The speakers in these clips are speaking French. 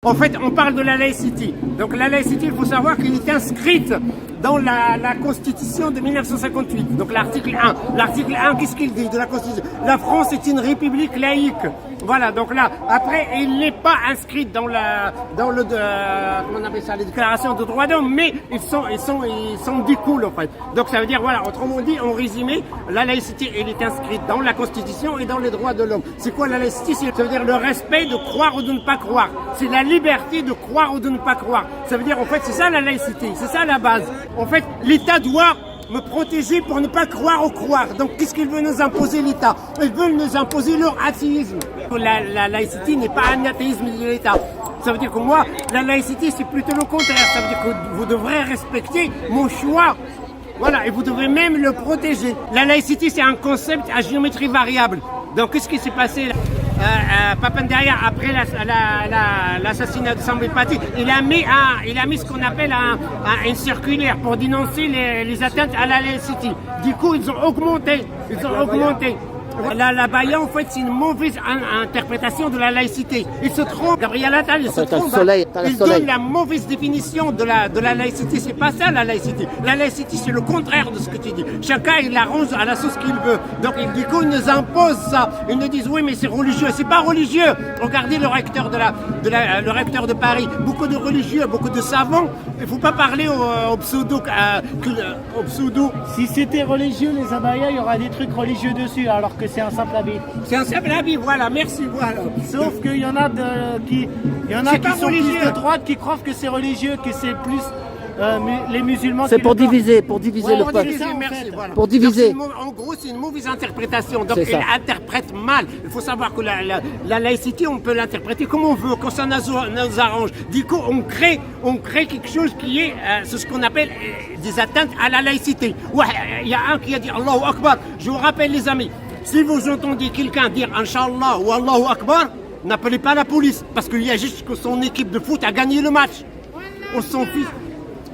En fait, on parle de la laïcité. Donc la laïcité, il faut savoir qu'elle est inscrite dans la Constitution de 1958. Donc l'article 1. L'article 1, qu'est-ce qu'il dit de la Constitution? La France est une république laïque. Voilà, donc là, après, il n'est pas inscrit dans comment on appelle ça, les déclarations de droits d'homme, mais ils sont découlent, en fait. Donc ça veut dire, voilà, autrement dit, en résumé, la laïcité, elle est inscrite dans la Constitution et dans les droits de l'homme. C'est quoi la laïcité? Ça veut dire le respect de croire ou de ne pas croire. C'est la liberté de croire ou de ne pas croire. Ça veut dire, en fait, c'est ça la laïcité, c'est ça la base. En fait, l'État doit me protéger pour ne pas croire ou croire. Donc qu'est-ce qu'il veut nous imposer l'État? Ils veulent nous imposer leur athéisme. La laïcité n'est pas un athéisme de l'État. Ça veut dire que moi, la laïcité c'est plutôt le contraire. Ça veut dire que vous devrez respecter mon choix. Voilà, et vous devrez même le protéger. La laïcité c'est un concept à géométrie variable. Donc qu'est-ce qui s'est passé là? Papandaria, après l'assassinat de Samuel Paty, il a mis ce qu'on appelle une circulaire pour dénoncer les atteintes à la laïcité. Du coup, ils ont augmenté. La Baïa, en fait, c'est une mauvaise interprétation de la laïcité. Il se trompe, Gabriel Attal, il se trompe. Il donne la mauvaise définition de la laïcité. C'est pas ça, la laïcité. La laïcité, c'est le contraire de ce que tu dis. Chacun, il l'arrange à la sauce qu'il veut. Donc, du coup, ils nous imposent ça. Ils nous disent, oui, mais c'est religieux. C'est pas religieux. Regardez le recteur le recteur de Paris. Beaucoup de religieux, beaucoup de savants. Il faut pas parler au pseudo. Si c'était religieux, les abayas, il y aura des trucs religieux dessus, alors que c'est un simple habit. C'est un simple habit, voilà, merci, voilà. Sauf qu'il y en a qui sont religieux de droite, qui croient que c'est religieux, que c'est plus les musulmans. C'est pour diviser, le peuple. Merci, voilà. Pour diviser. En gros, c'est une mauvaise interprétation. Donc, elle interprète mal. Il faut savoir que la laïcité, on peut l'interpréter comme on veut, quand ça nous arrange. Du coup, on crée quelque chose qui est ce qu'on appelle des atteintes à la laïcité. Ouais, il y a un qui a dit Allahu Akbar. Je vous rappelle, les amis, si vous entendez quelqu'un dire Inch'Allah ou Allahu Akbar, n'appelez pas la police. Parce qu'il y a juste que son équipe de foot a gagné le match. On s'en fiche.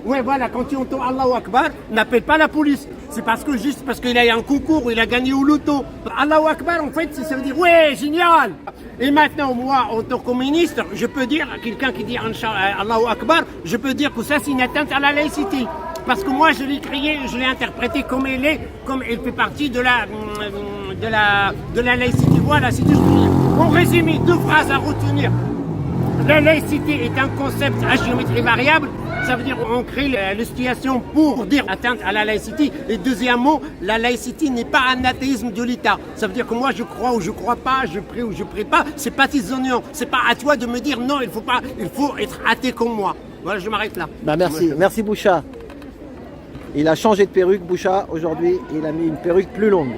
Ouais, voilà, quand tu entends Allahu Akbar, n'appelle pas la police. C'est juste parce qu'il a eu un concours, il a gagné au loto. Allahu Akbar, en fait, ça veut dire, ouais, génial. Et maintenant, moi, en tant que ministre, je peux dire à quelqu'un qui dit Allahu Akbar, je peux dire que ça, c'est une atteinte à la laïcité. Parce que moi, je l'ai créé, je l'ai interprété comme elle est, comme elle fait partie de la laïcité. Voilà, c'est tout ce que je dis. En résumé, 2 phrases à retenir. La laïcité est un concept à géométrie variable. Ça veut dire qu'on crée la situation pour dire atteinte à la laïcité. Et deuxièmement, la laïcité n'est pas un athéisme de l'État. Ça veut dire que moi je crois ou je crois pas, je prie ou je prie pas. C'est pas tes oignons. C'est pas à toi de me dire non, il faut être athée comme moi. Voilà, je m'arrête là. Bah merci Boucha. Il a changé de perruque, Boucha, aujourd'hui. Il a mis une perruque plus longue.